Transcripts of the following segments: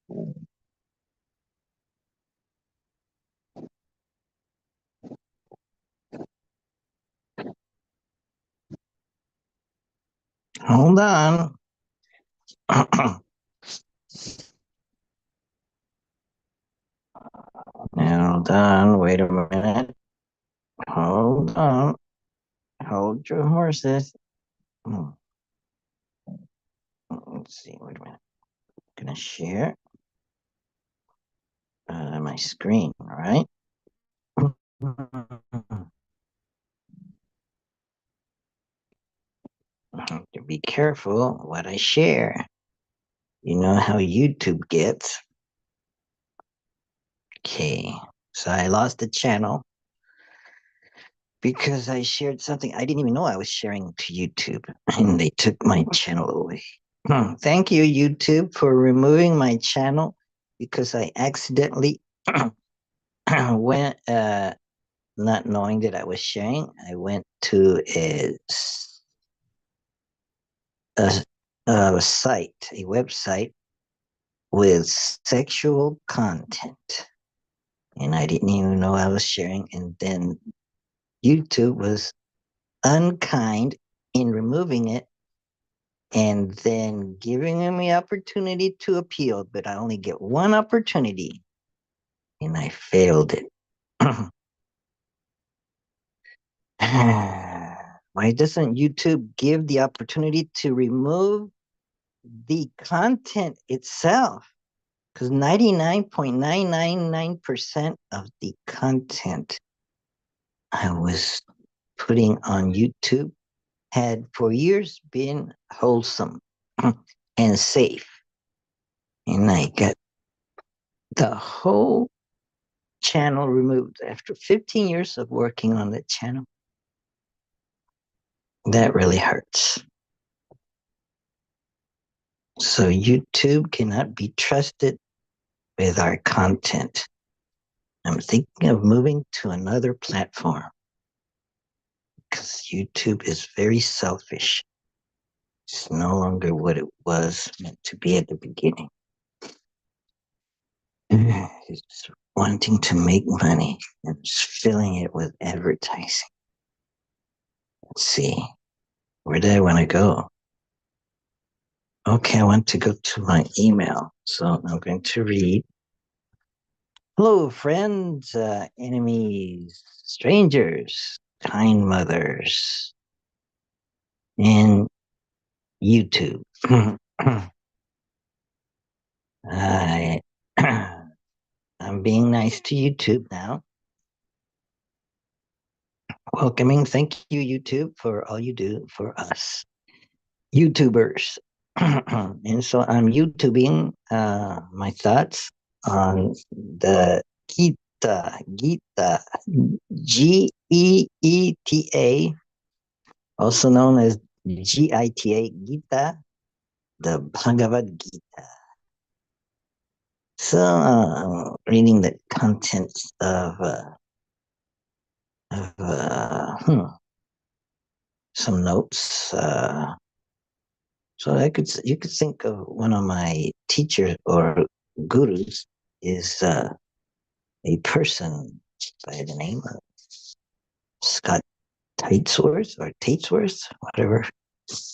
Hold on. Hold on. Wait a minute. Hold on. Hold your horses. Hmm, Let's see. Wait a minute. I'm gonna share my screen. All right. To be careful what I share. You know how YouTube gets. Okay. So I lost the channel because I shared something I didn't even know I was sharing to YouTube, and they took my channel away. Thank you, YouTube, for removing my channel because I accidentally went, not knowing that I was sharing, I went to a, a site, a website with sexual content. And I didn't even know I was sharing. And then YouTube was unkind in removing it and then giving me opportunity to appeal, but I only get one opportunity and I failed it. Why doesn't YouTube give the opportunity to remove the content itself? Because 99.999% of the content I was putting on YouTube had for years been wholesome and safe. And I got the whole channel removed after 15 years of working on the channel. That really hurts. So YouTube cannot be trusted with our content. I'm thinking of moving to another platform because YouTube is very selfish. It's no longer what it was meant to be at the beginning. It's wanting to make money and it's filling it with advertising. Let's see. Where do I want to go? Okay, I want to go to my email. So I'm going to read. Hello, friends, enemies, strangers, kind mothers, and YouTube. I, I'm being nice to YouTube now. Welcoming. Thank you, YouTube, for all you do for us YouTubers. And so I'm YouTubing my thoughts on the Geeta, Geeta, also known as Gita, Gita, the Bhagavad Gita. So reading the contents of some notes. So you could think of one of my teachers or gurus is a person by the name of Scott Tatesworth, whatever.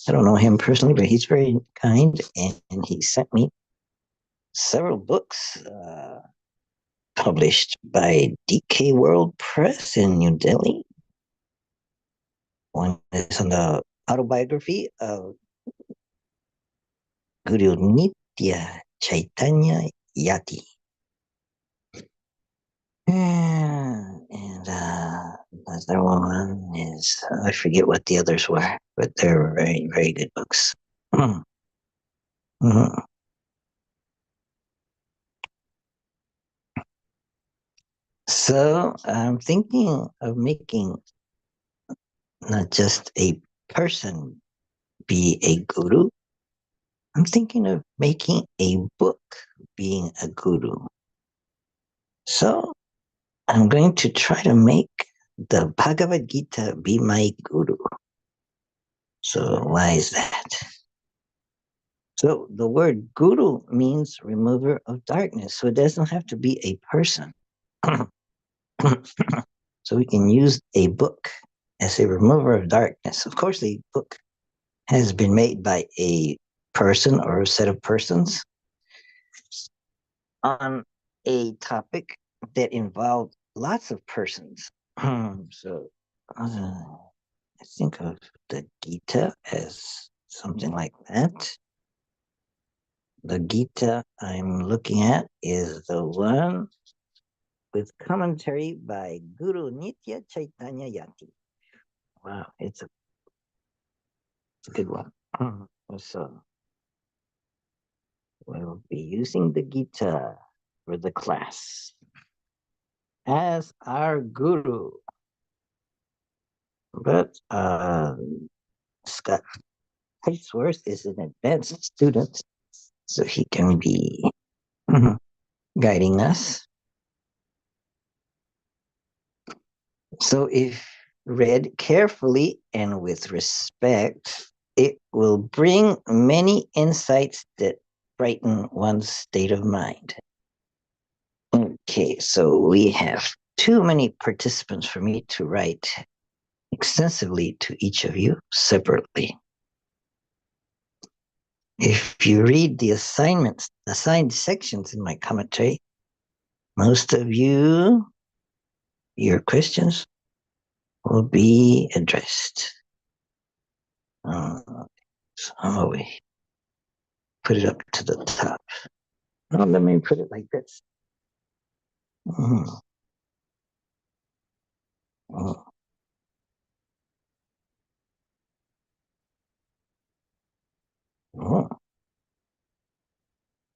I don't know him personally, but he's very kind, and he sent me several books published by DK World Press in New Delhi. One is on the autobiography of Guru Nitya Chaitanya Yati. And another one is, I forget what the others were, but they're very, very good books. Mhm. So I'm thinking of making not just a person be a guru. I'm thinking of making a book being a guru. So I'm going to try to make the Bhagavad Gita be my guru. So why is that? So the word guru means remover of darkness. So it doesn't have to be a person. So we can use a book as a remover of darkness. Of course, the book has been made by a person or a set of persons on a topic that involved lots of persons. So I think of the Gita as something like that. The Gita I'm looking at is the one with commentary by Guru Nitya Chaitanya Yati. Wow, it's a good one. So we'll be using the Gita for the class as our guru. But Scott Hainsworth is an advanced student, so he can be guiding us. So if read carefully and with respect, it will bring many insights that brighten one's state of mind. Okay, so we have too many participants for me to write extensively to each of you separately. If you read the assigned sections in my commentary, most of you, your questions will be addressed. So we put it up to the top. No, let me put it like this. Mm-hmm. Oh, oh,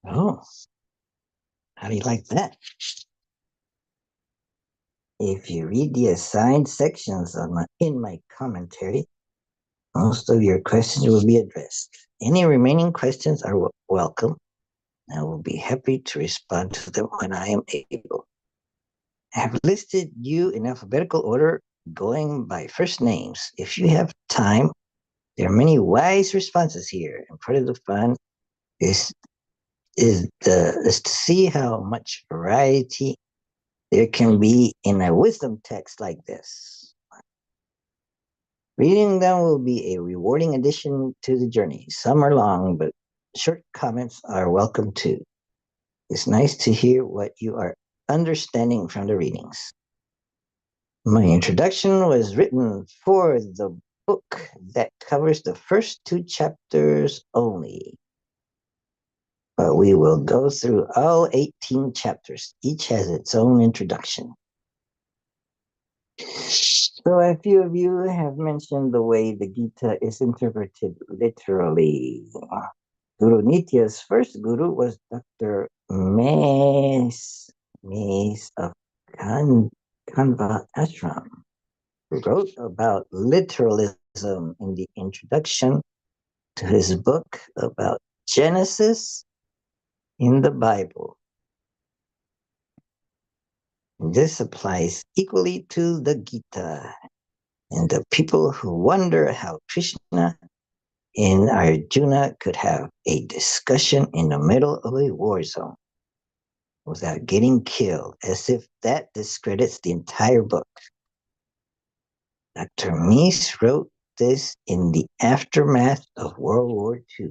oh. How do you like that? If you read the assigned sections in my commentary, most of your questions will be addressed. Any remaining questions are welcome. I will be happy to respond to them when I am able. I have listed you in alphabetical order going by first names. If you have time, there are many wise responses here, and part of the fun is is to see how much variety there can be in a wisdom text like this. Reading them will be a rewarding addition to the journey. Some are long, but short comments are welcome too. It's nice to hear what you are understanding from the readings. My introduction was written for the book that covers the first two chapters only. But we will go through all 18 chapters. Each has its own introduction. So a few of you have mentioned the way the Gita is interpreted literally. Guru Nitya's first guru was Dr. Mace of Kanva Ashram, who wrote about literalism in the introduction to his book about Genesis in the Bible. This applies equally to the Gita and the people who wonder how Krishna and Arjuna could have a discussion in the middle of a war zone without getting killed, as if that discredits the entire book. Dr. Meese wrote this in the aftermath of World War II.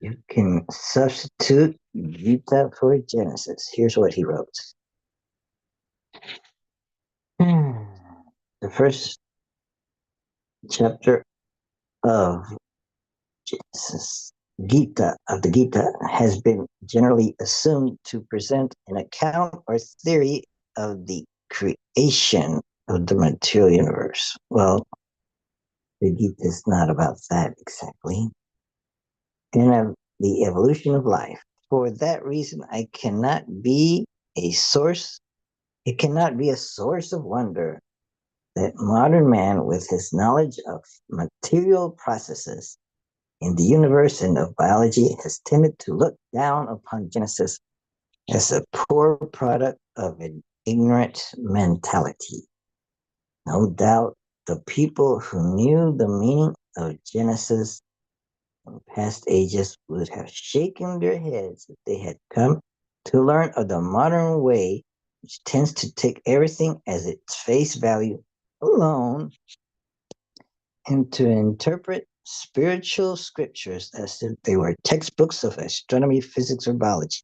You can substitute Gita for Genesis. Here's what he wrote. The first chapter of Genesis, Gita of the Gita has been generally assumed to present an account or theory of the creation of the material universe. Well, the Gita is not about that exactly. And of the evolution of life. For that reason, I cannot be a source. It cannot be a source of wonder that modern man, with his knowledge of material processes in the universe and of biology, has tended to look down upon Genesis as a poor product of an ignorant mentality. No doubt the people who knew the meaning of Genesis in past ages would have shaken their heads if they had come to learn of the modern way, which tends to take everything as its face value alone and to interpret spiritual scriptures as if they were textbooks of astronomy, physics, or biology.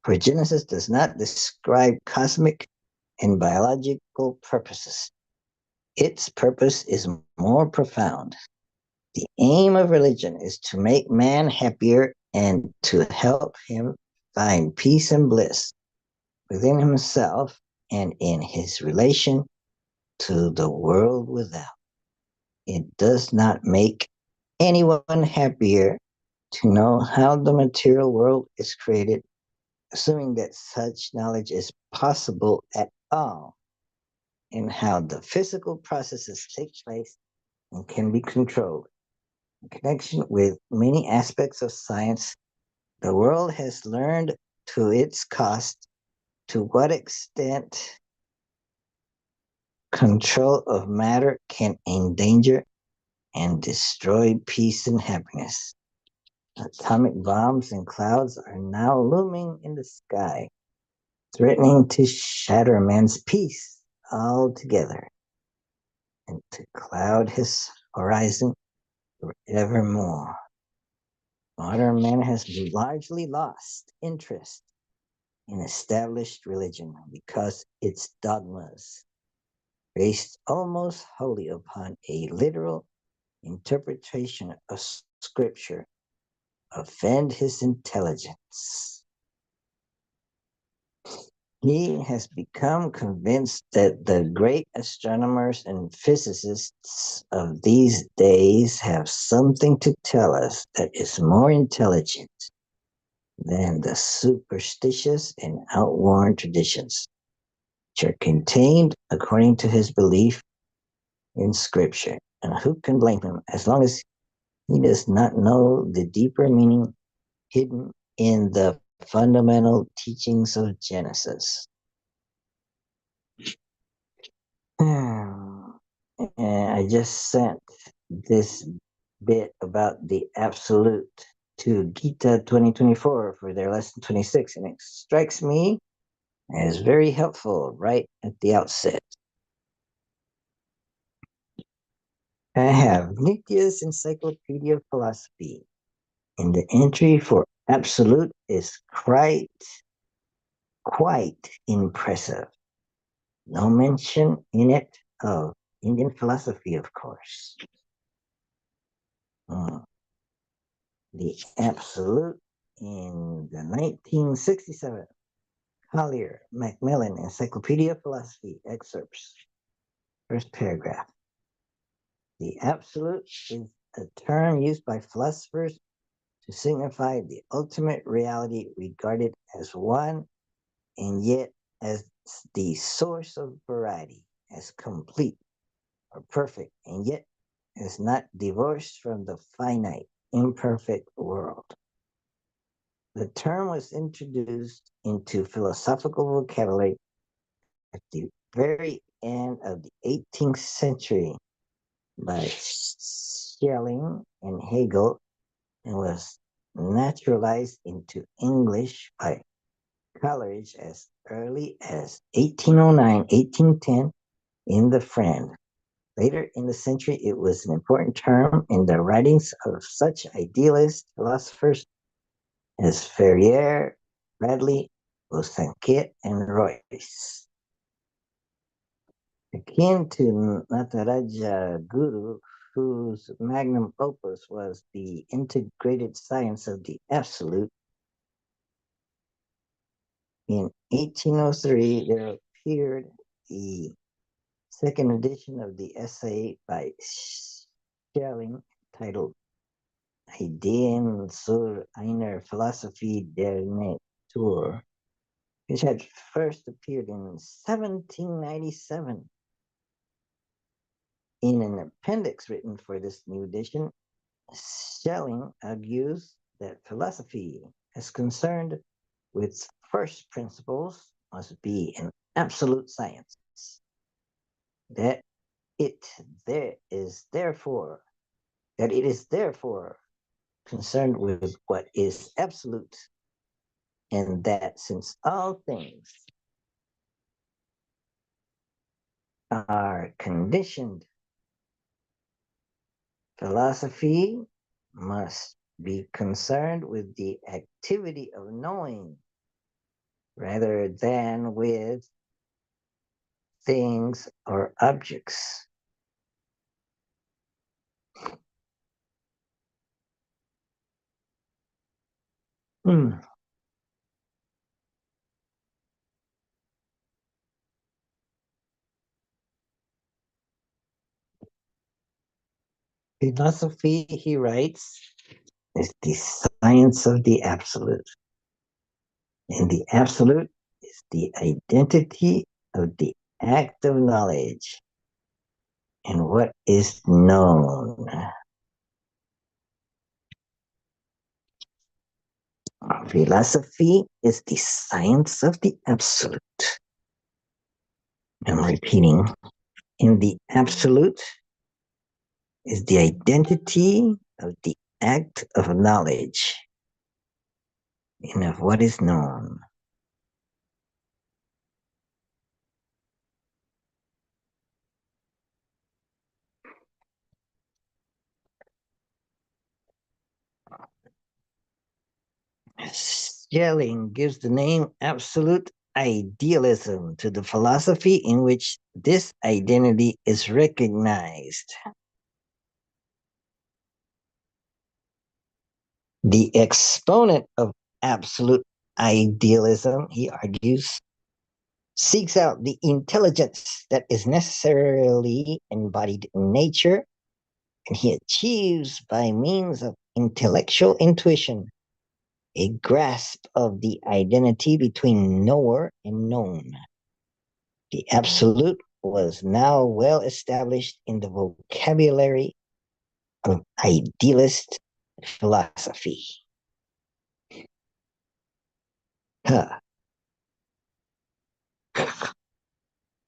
For Genesis does not describe cosmic and biological purposes. Its purpose is more profound. The aim of religion is to make man happier and to help him find peace and bliss within himself and in his relation to the world without. It does not make anyone happier to know how the material world is created, assuming that such knowledge is possible at all, and how the physical processes take place and can be controlled. In connection with many aspects of science, the world has learned to its cost to what extent control of matter can endanger and destroy peace and happiness. Atomic bombs and clouds are now looming in the sky, threatening to shatter man's peace altogether and to cloud his horizon forevermore. Modern man has largely lost interest in established religion because its dogmas, based almost wholly upon a literal interpretation of scripture, offend his intelligence. He has become convinced that the great astronomers and physicists of these days have something to tell us that is more intelligent than the superstitious and outworn traditions which are contained, according to his belief, in Scripture. And who can blame him as long as he does not know the deeper meaning hidden in the fundamental teachings of Genesis? And I just sent this bit about the absolute to Geeta 2024 for their lesson 26, and it strikes me as very helpful right at the outset. I have Nitya's Encyclopedia of Philosophy, and the entry for absolute is quite impressive. No mention in it of Indian philosophy, of course. The absolute in the 1967 Collier Macmillan Encyclopedia of Philosophy excerpts. First paragraph. The absolute is a term used by philosophers to signify the ultimate reality regarded as one and yet as the source of variety, as complete or perfect, and yet as not divorced from the finite, imperfect world. The term was introduced into philosophical vocabulary at the very end of the 18th century by Schelling and Hegel and was naturalized into English by Coleridge as early as 1809, 1810 in the Friend. Later in the century, it was an important term in the writings of such idealist philosophers as Ferrier, Bradley, Bosanquet, and Royce. Akin to Nataraja Guru, whose magnum opus was the integrated science of the absolute, in 1803 there appeared the second edition of the essay by Schelling titled Ideen zur einer Philosophie der Natur, which had first appeared in 1797. In an appendix written for this new edition, Schelling argues that philosophy, as concerned with first principles, must be an absolute science. That it there is therefore that it is therefore concerned with what is absolute, and that since all things are conditioned, philosophy must be concerned with the activity of knowing rather than with things or objects. Hmm. Philosophy, he writes, is the science of the absolute. And the absolute is the identity of the act of knowledge and what is known. Philosophy is the science of the absolute. I'm repeating. In the absolute is the identity of the act of knowledge and of what is known. Schelling gives the name absolute idealism to the philosophy in which this identity is recognized. The exponent of absolute idealism, he argues, seeks out the intelligence that is necessarily embodied in nature, and he achieves by means of intellectual intuition a grasp of the identity between knower and known. The absolute was now well established in the vocabulary of idealist philosophy. Huh.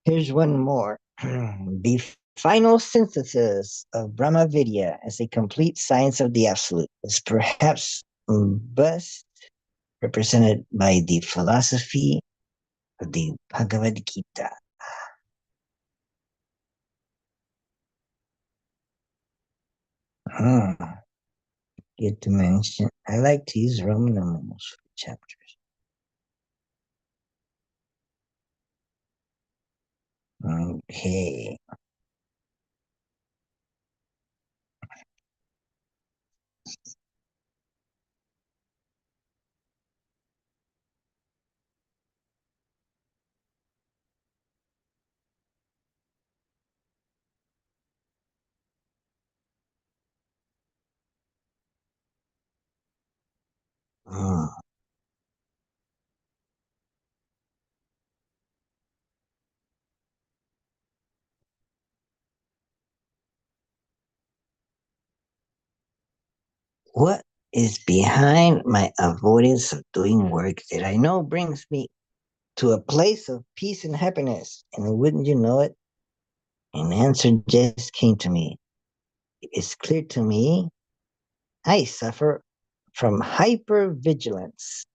Here's one more. The final synthesis of Brahmavidya as a complete science of the absolute is perhaps best represented by the philosophy of the Bhagavad Gita. Hmm. Good to mention. I like to use Roman numerals for chapters. Okay. Hmm. What is behind my avoidance of doing work that I know brings me to a place of peace and happiness? And wouldn't you know it, an answer just came to me. It's clear to me I suffer from hypervigilance,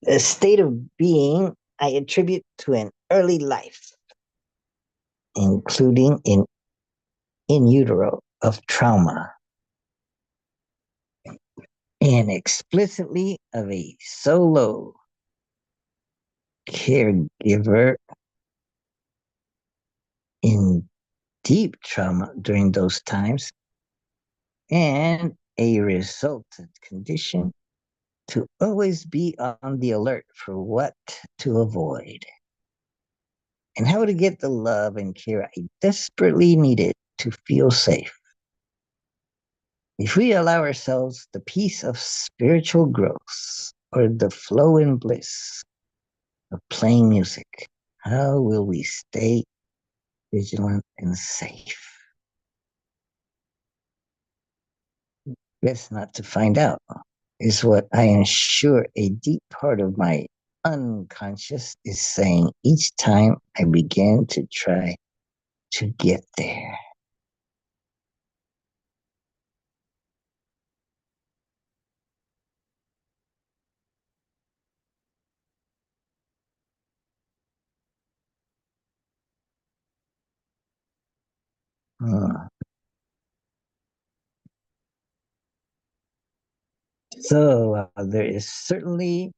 a state of being I attribute to an early life, including in utero of trauma, and explicitly of a solo caregiver in deep trauma during those times, and a resultant condition to always be on the alert for what to avoid and how to get the love and care I desperately needed to feel safe. If we allow ourselves the peace of spiritual growth or the flow and bliss of playing music, how will we stay vigilant and safe? Best not to find out is what I am sure a deep part of my unconscious is saying each time I begin to try to get there. Hmm. So there is certainly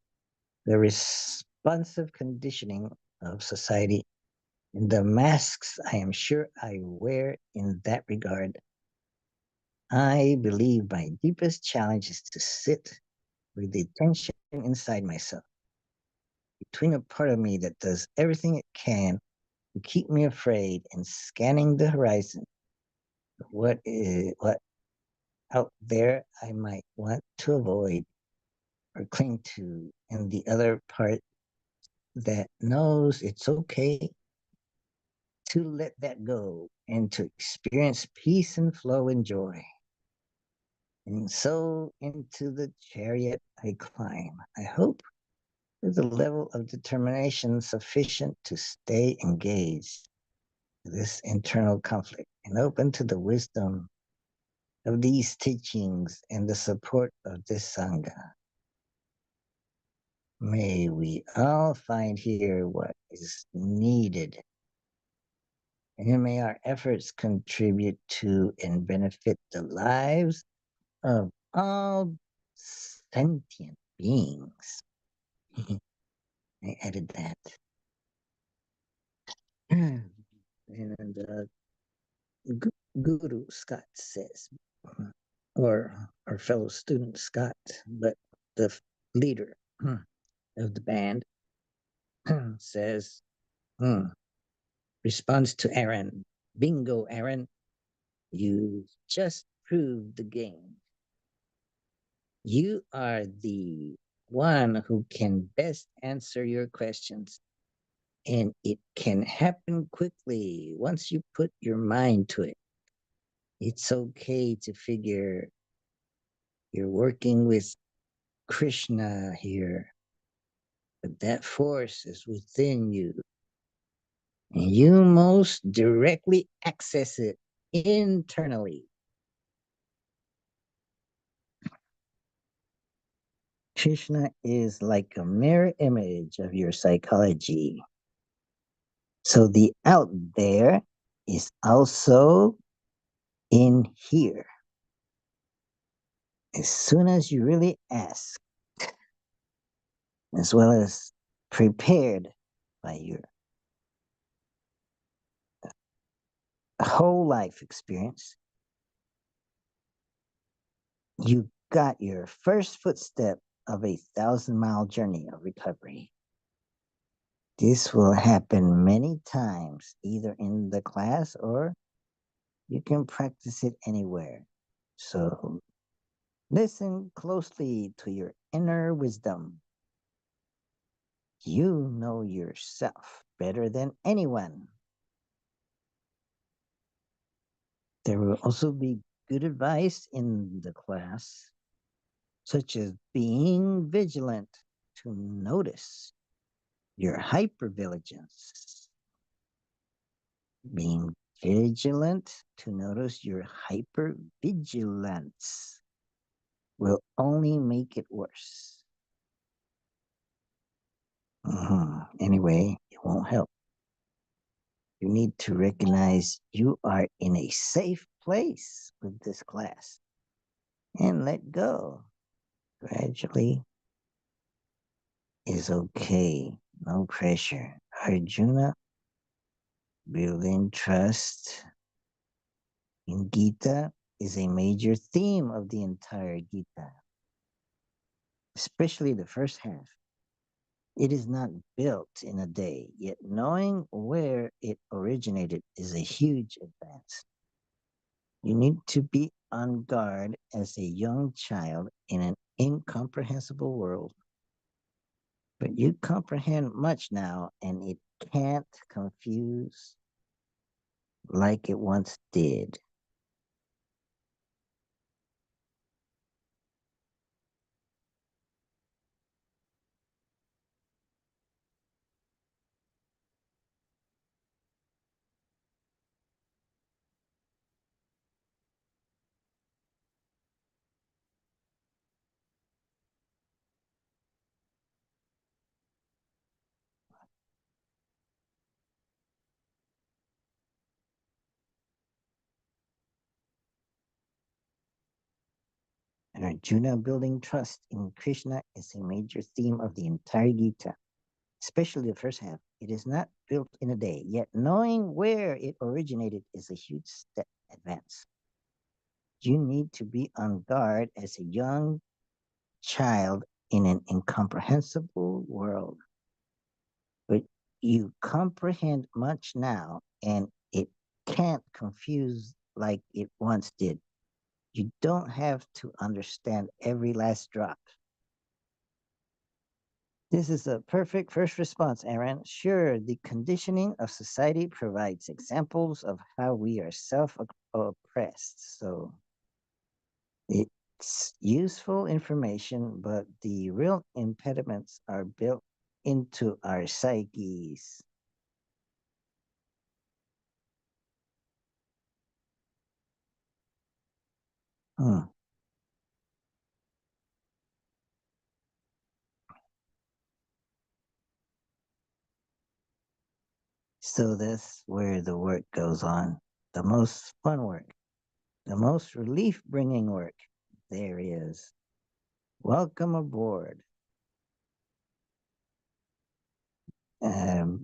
the responsive conditioning of society and the masks I am sure I wear in that regard. I believe my deepest challenge is to sit with the tension inside myself, between a part of me that does everything it can to keep me afraid and scanning the horizon of what out there I might want to avoid or cling to, and the other part that knows it's okay to let that go and to experience peace and flow and joy. And so into the chariot I climb. I hope with a level of determination sufficient to stay engaged in this internal conflict and open to the wisdom of these teachings and the support of this Sangha. May we all find here what is needed, and may our efforts contribute to and benefit the lives of all sentient beings. I added that. And Guru Scott says, or our fellow student Scott, but the leader of the band says, hmm, responds to Aaron, bingo, Aaron, you just proved the game. You are the one who can best answer your questions. And it can happen quickly once you put your mind to it. It's okay to figure you're working with Krishna here, but that force is within you. And you most directly access it internally. Krishna is like a mirror image of your psychology. So the out there is also in here. As soon as you really ask, as well as prepared by your whole life experience, you got your first footstep of a 1,000-mile journey of recovery. This will happen many times, either in the class or you can practice it anywhere. So listen closely to your inner wisdom. You know yourself better than anyone. There will also be good advice in the class, such as being vigilant to notice your hypervigilance. Being vigilant to notice your hypervigilance will only make it worse. Anyway, it won't help. You need to recognize you are in a safe place with this class and let go. Gradually is okay. No pressure. Arjuna, building trust in Geeta is a major theme of the entire Gita, especially the first half. It is not built in a day, yet knowing where it originated is a huge advance. You need to be on guard as a young child in an incomprehensible world, but you comprehend much now and it can't confuse like it once did. Arjuna building trust in Krishna is a major theme of the entire Gita, especially the first half. It is not built in a day, yet knowing where it originated is a huge step advance. You need to be on guard as a young child in an incomprehensible world, but you comprehend much now, and it can't confuse like it once did. You don't have to understand every last drop. This is a perfect first response, Aaron. Sure, the conditioning of society provides examples of how we are self oppressed. So it's useful information, but the real impediments are built into our psyches. Hmm. So that's where the work goes on. The most fun work, the most relief bringing work. There is. Welcome aboard.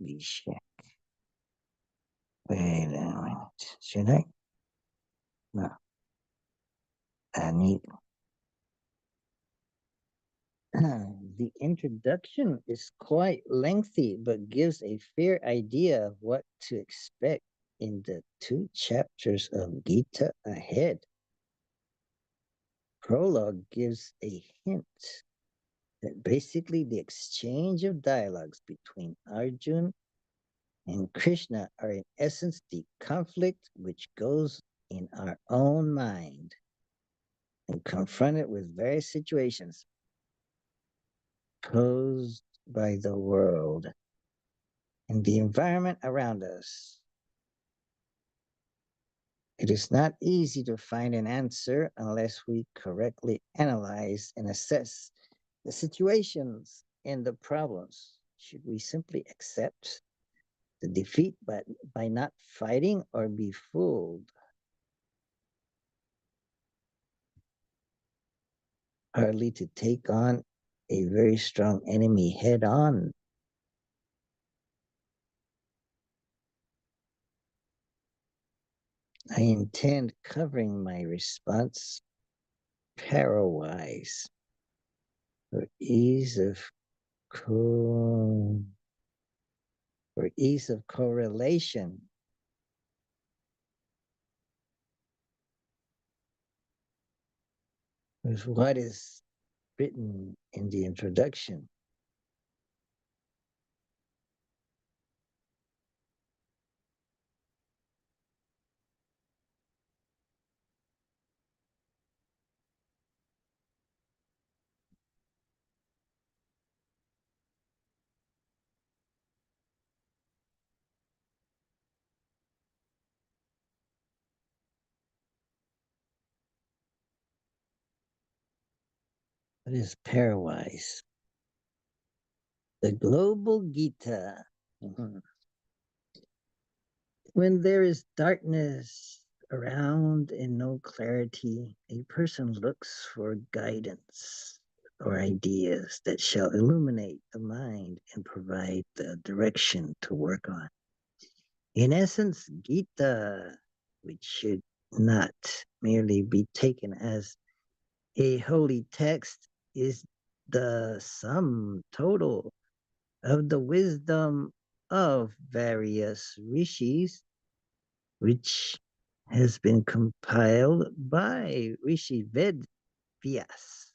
We check. Wait a minute. Should I? No. I need. The introduction is quite lengthy, but gives a fair idea of what to expect in the two chapters of Gita ahead. Prologue gives a hint that basically the exchange of dialogues between Arjun and Krishna are in essence the conflict which goes in our own mind and confronted with various situations posed by the world and the environment around us. It is not easy to find an answer unless we correctly analyze and assess the situations and the problems. Should we simply accept the defeat by not fighting or be fooled? Hardly to take on a very strong enemy head on. I intend covering my response pairwise for ease of co- for ease of correlation. With what is written in the introduction. What is pairwise? The global Gita. Mhm. When there is darkness around and no clarity, a person looks for guidance or ideas that shall illuminate the mind and provide the direction to work on. In essence, Gita, which should not merely be taken as a holy text, is the sum total of the wisdom of various rishis, which has been compiled by Rishi Vyas,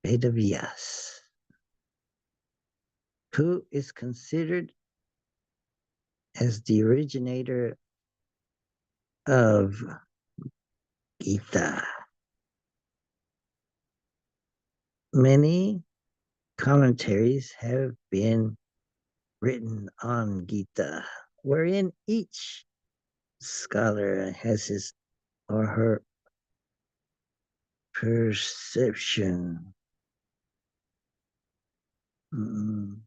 Vedavyas, who is considered as the originator of Gita. Many commentaries have been written on Gita, wherein each scholar has his or her perception. Mm,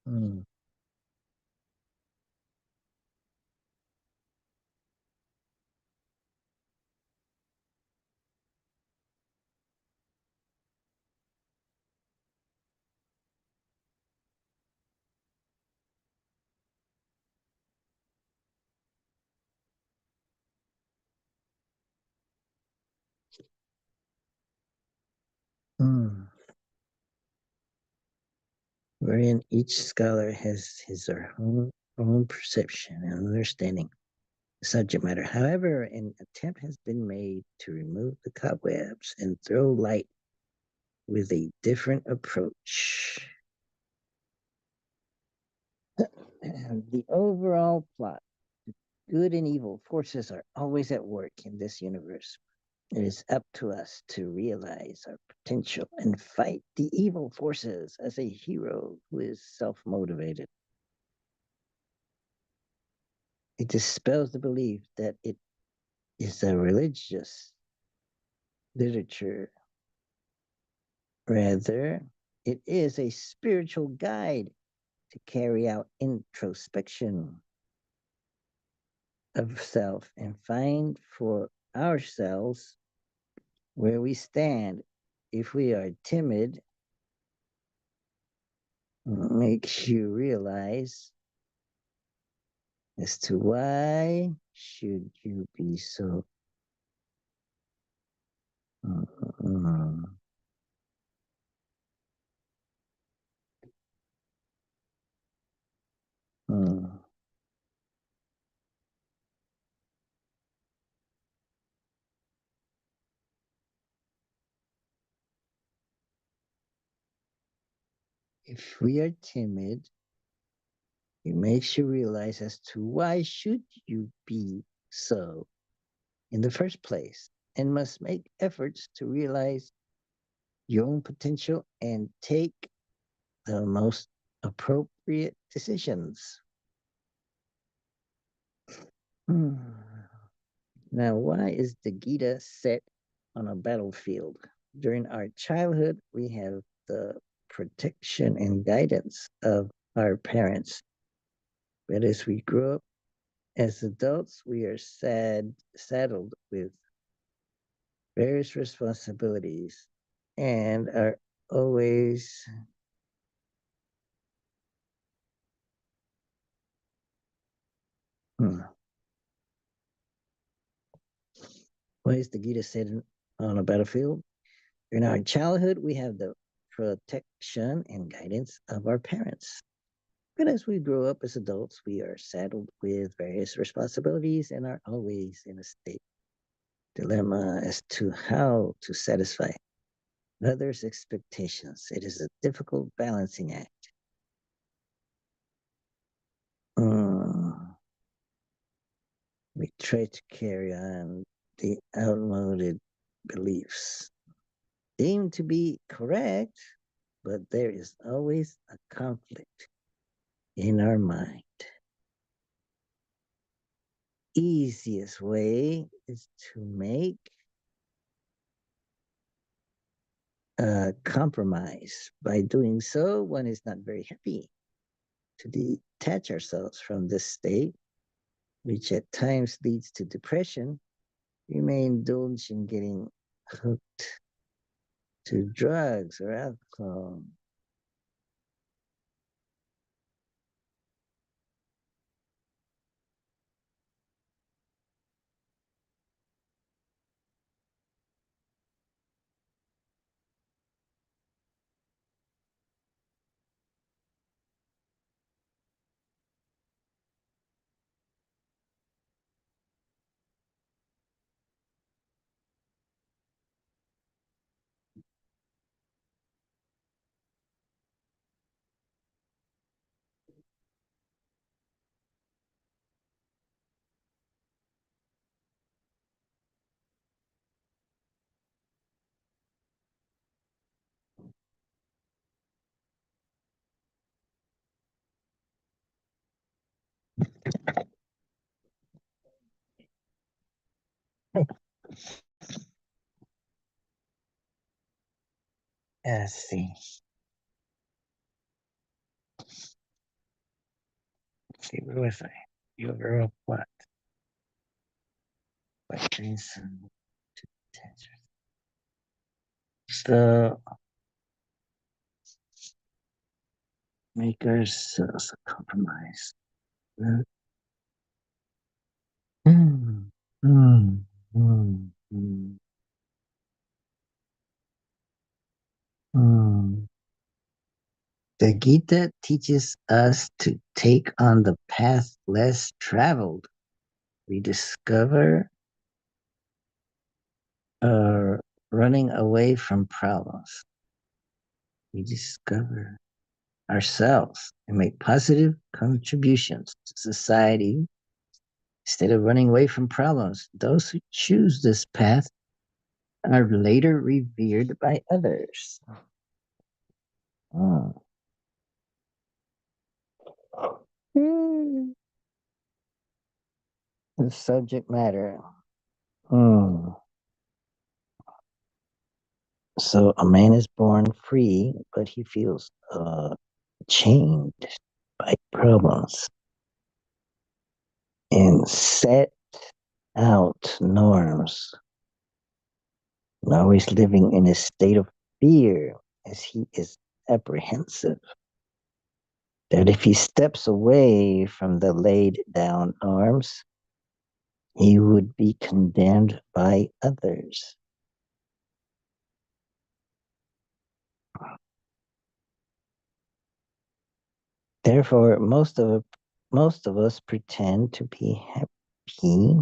Mm, mm. Wherein each scholar has his or her own perception and understanding of subject matter. However, an attempt has been made to remove the cobwebs and throw light with a different approach. The overall plot: good and evil forces are always at work in this universe. It is up to us to realize our potential and fight the evil forces as a hero who is self motivated. It dispels the belief that it is a religious literature. Rather, it is a spiritual guide to carry out introspection of self and find for ourselves where we stand. If we are timid, makes you realize as to why should you be so. Mm, mm. If we are timid, it makes you realize as to why should you be so in the first place, and must make efforts to realize your own potential and take the most appropriate decisions. Hmm. Now, why is the Gita set on a battlefield? During our childhood, we have the protection and guidance of our parents. But as we grow up as adults, we are saddled with various responsibilities and are always. Hmm, why is the Gita set on a battlefield? In our childhood, we have the protection and guidance of our parents. But as we grow up as adults, we are saddled with various responsibilities and are always in a state dilemma as to how to satisfy others' expectations. It is a difficult balancing act. Mm, we try to carry on the outmoded beliefs, deemed to be correct, but there is always a conflict in our mind. Easiest way is to make a compromise. By doing so, one is not very happy to detach ourselves from this state, which at times leads to depression. We may indulge in getting hooked to drugs or alcohol. I see. Okay, where was I? You were up what? Questions and answers. So makers compromise. Mm, mm, mm, mm, mm. The Gita teaches us to take on the path less traveled. We discover uh, running away from problems. We discover ourselves and make positive contributions to society instead of running away from problems. Those who choose this path are later revered by others. Oh. Hmm. The subject matter. Hmm. So a man is born free, but he feels chained by problems and set out norms, and always living in a state of fear as he is apprehensive that if he steps away from the laid down norms, he would be condemned by others. Therefore, most of us pretend to be happy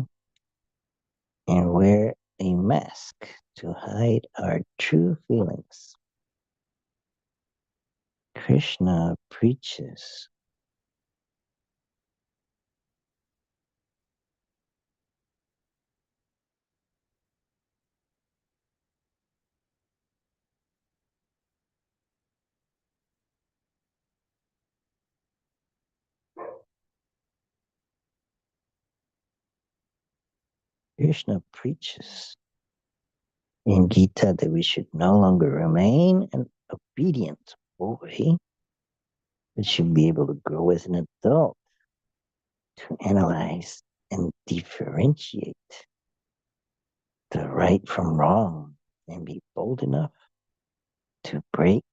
and wear a mask to hide our true feelings. Krishna preaches. Krishna preaches in Gita that we should no longer remain an obedient boy, but should be able to grow as an adult to analyze and differentiate the right from wrong and be bold enough to break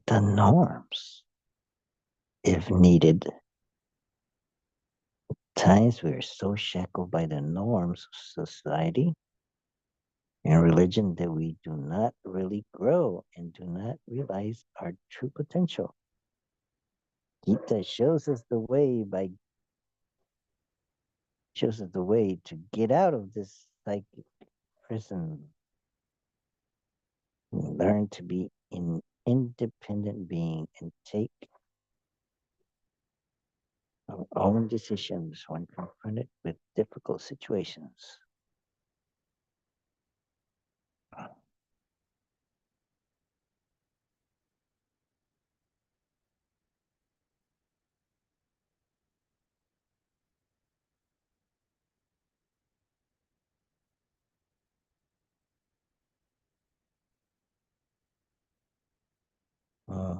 the norms if needed. Times we are so shackled by the norms of society and religion that we do not really grow and do not realize our true potential. Gita shows us the way to get out of this psychic prison. Learn to be an independent being and take our own decisions when confronted with difficult situations. Uh,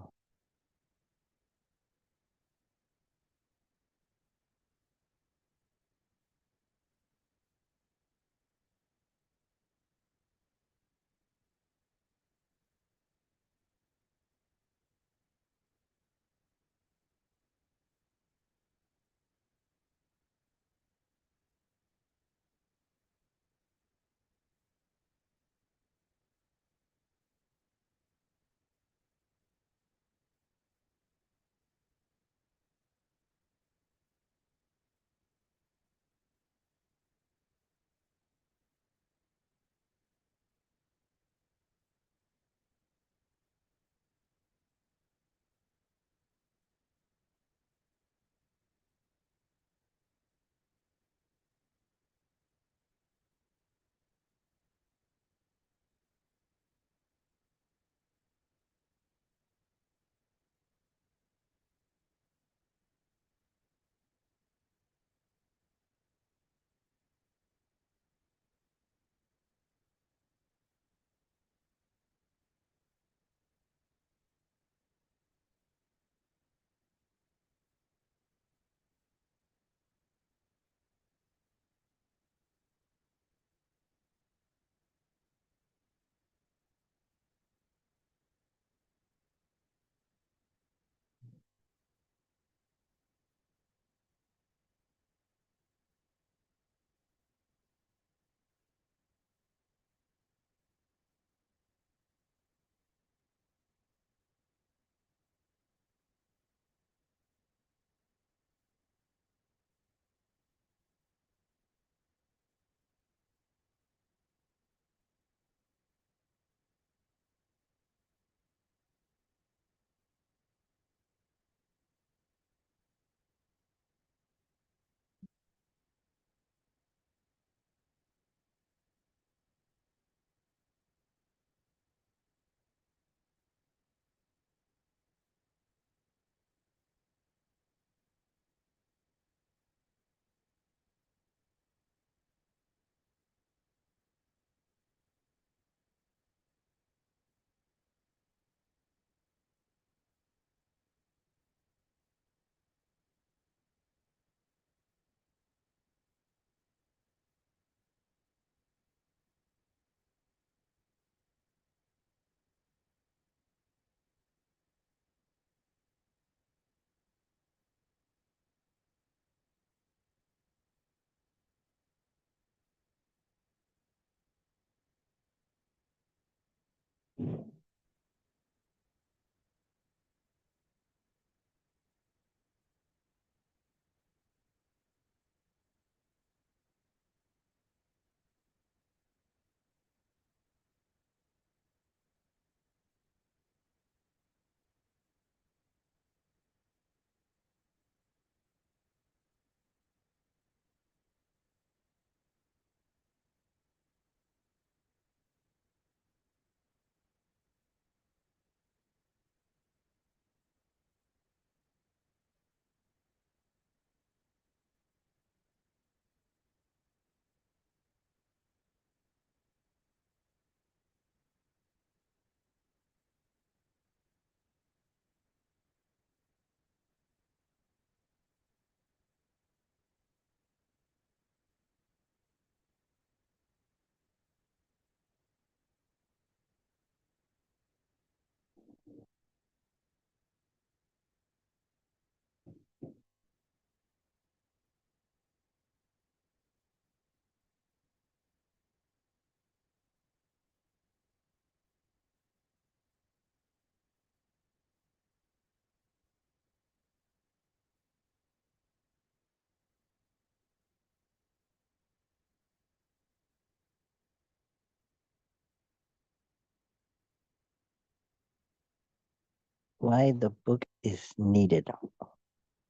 why the book is needed.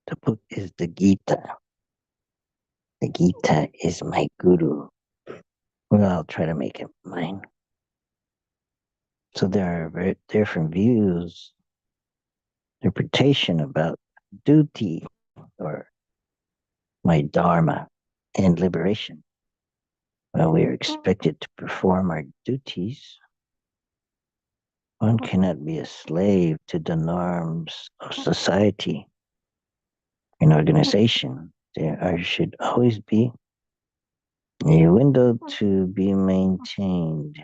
The book is the Gita. The Gita is my guru. Well, I'll try to make it mine. So there are very different views, interpretation about duty or my dharma and liberation. Well, we are expected to perform our duties. One cannot be a slave to the norms of society and organization. Should always be a window to be maintained.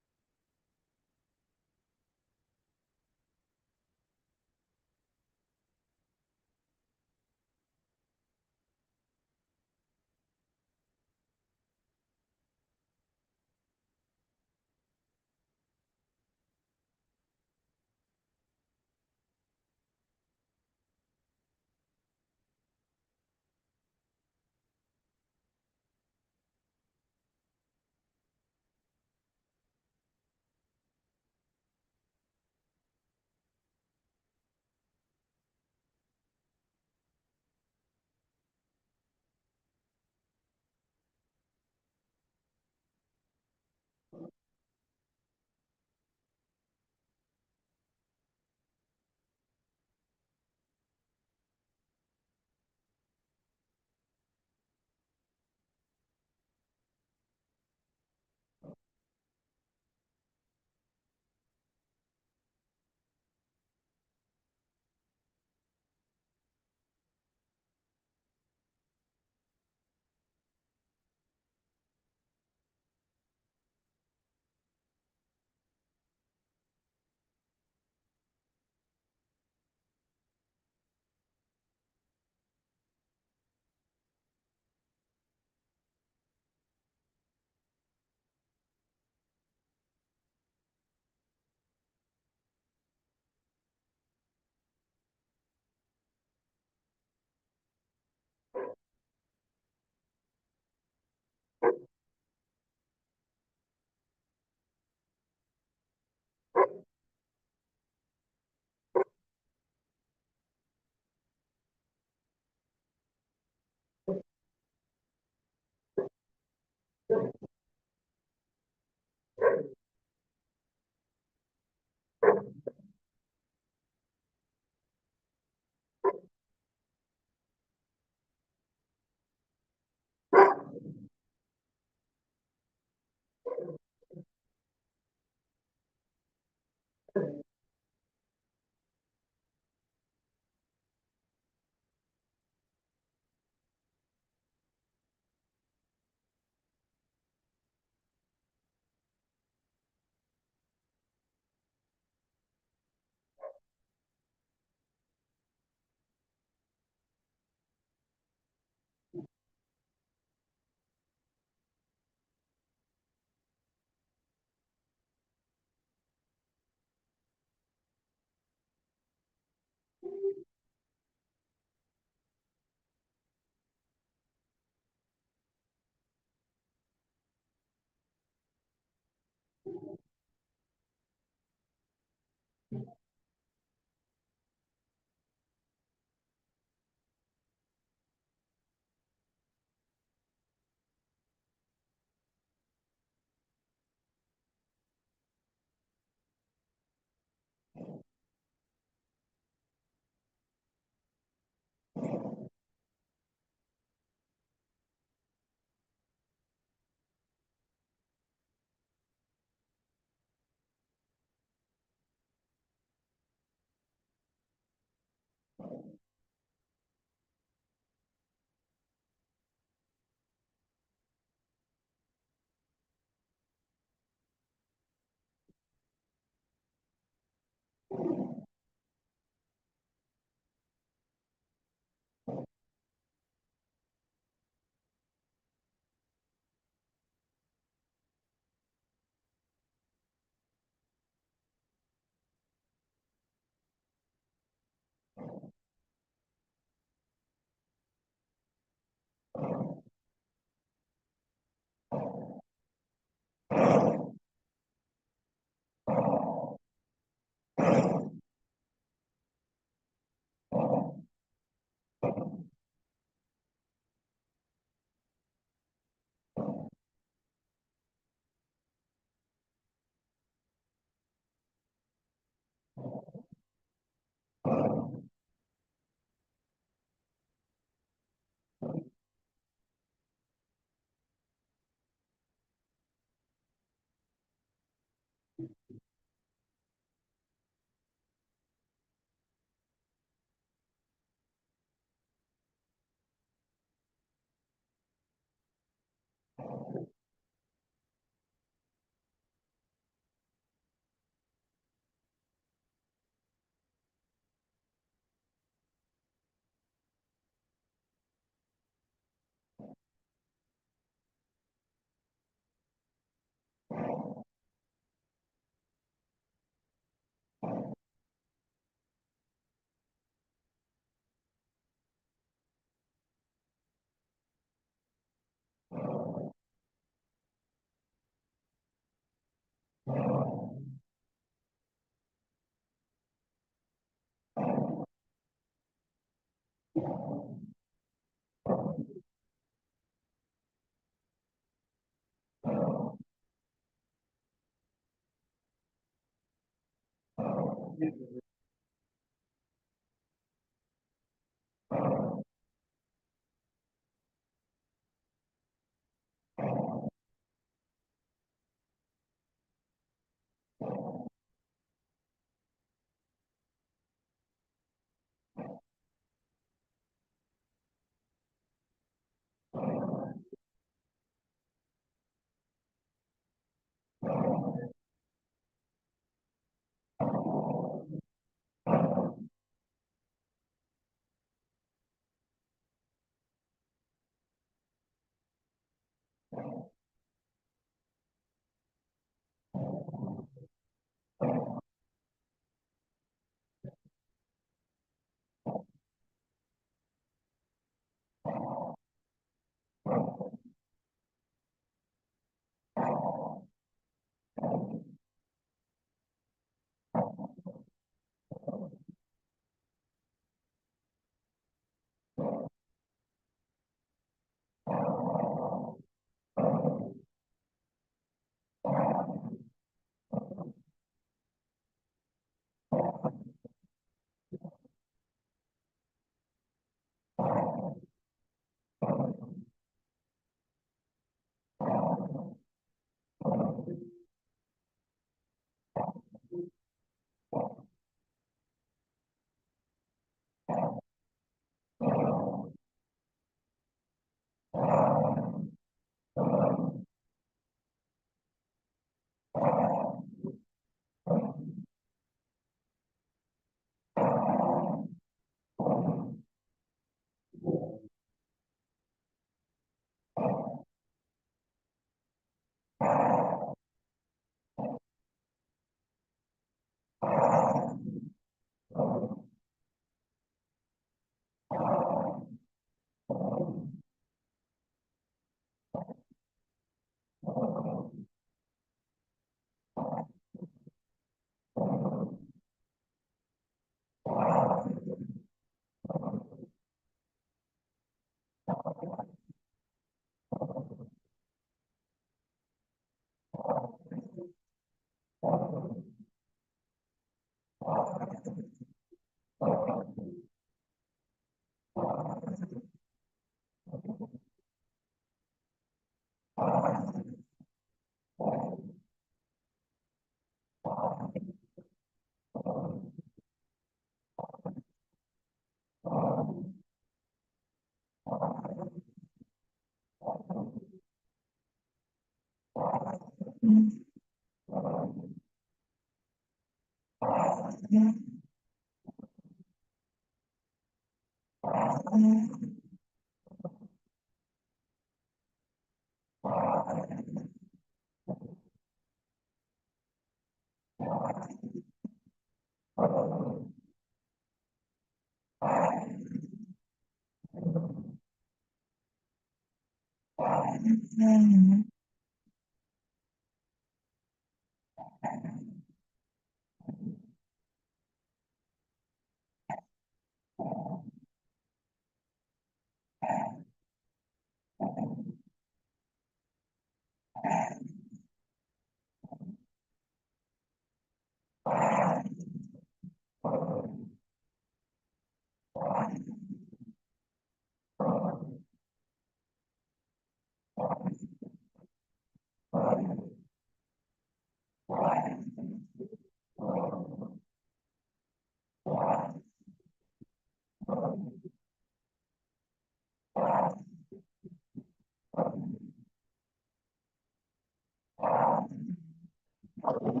Mm.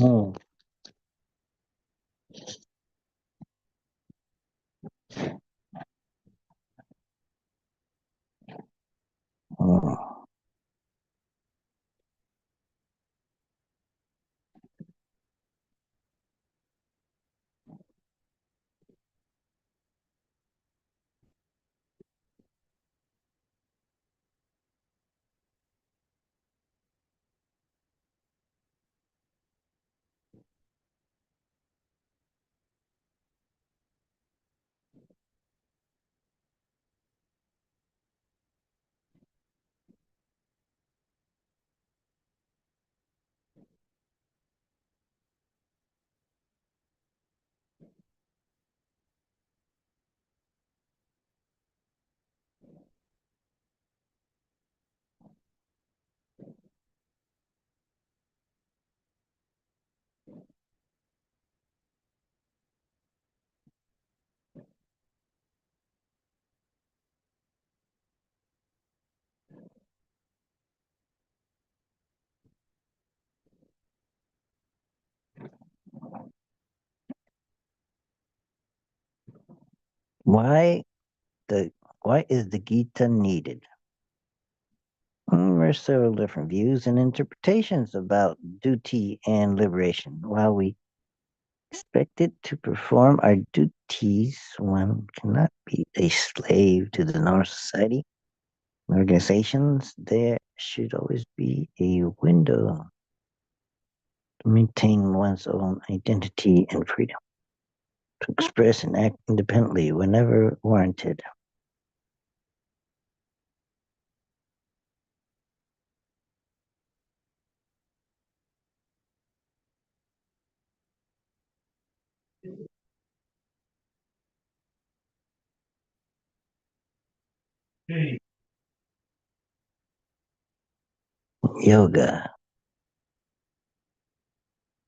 Mm. Mm. Why the why is the Gita needed? There are several different views and interpretations about duty and liberation. While we expected to perform our duties, one cannot be a slave to the normal society. In organizations, there should always be a window to maintain one's own identity and freedom to express and act independently whenever warranted. Yoga.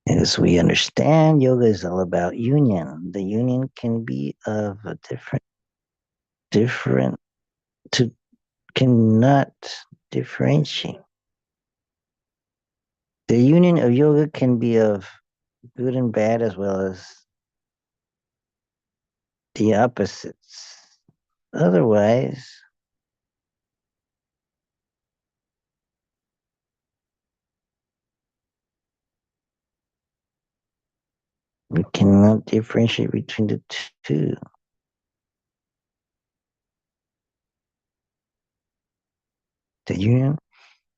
As we understand, yoga is all about union. The union can be of a different, to cannot differentiate. The union of yoga can be of good and bad as well as the opposites. Otherwise, we cannot differentiate between the two. The union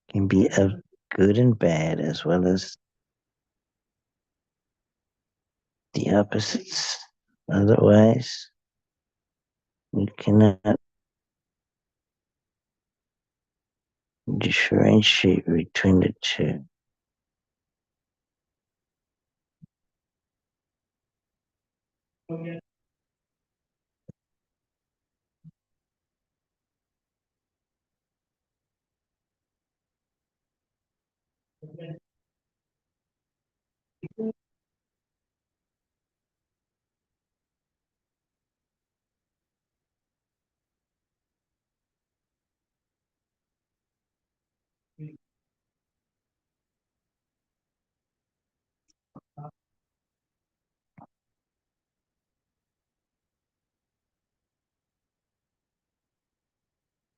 can be of good and bad as well as the opposites. Otherwise, we cannot differentiate between the two.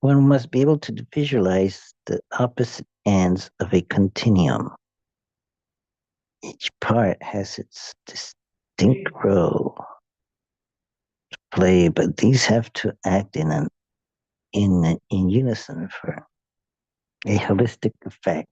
One must be able to visualize the opposite ends of a continuum. Each part has its distinct role to play, but these have to act in unison for a holistic effect.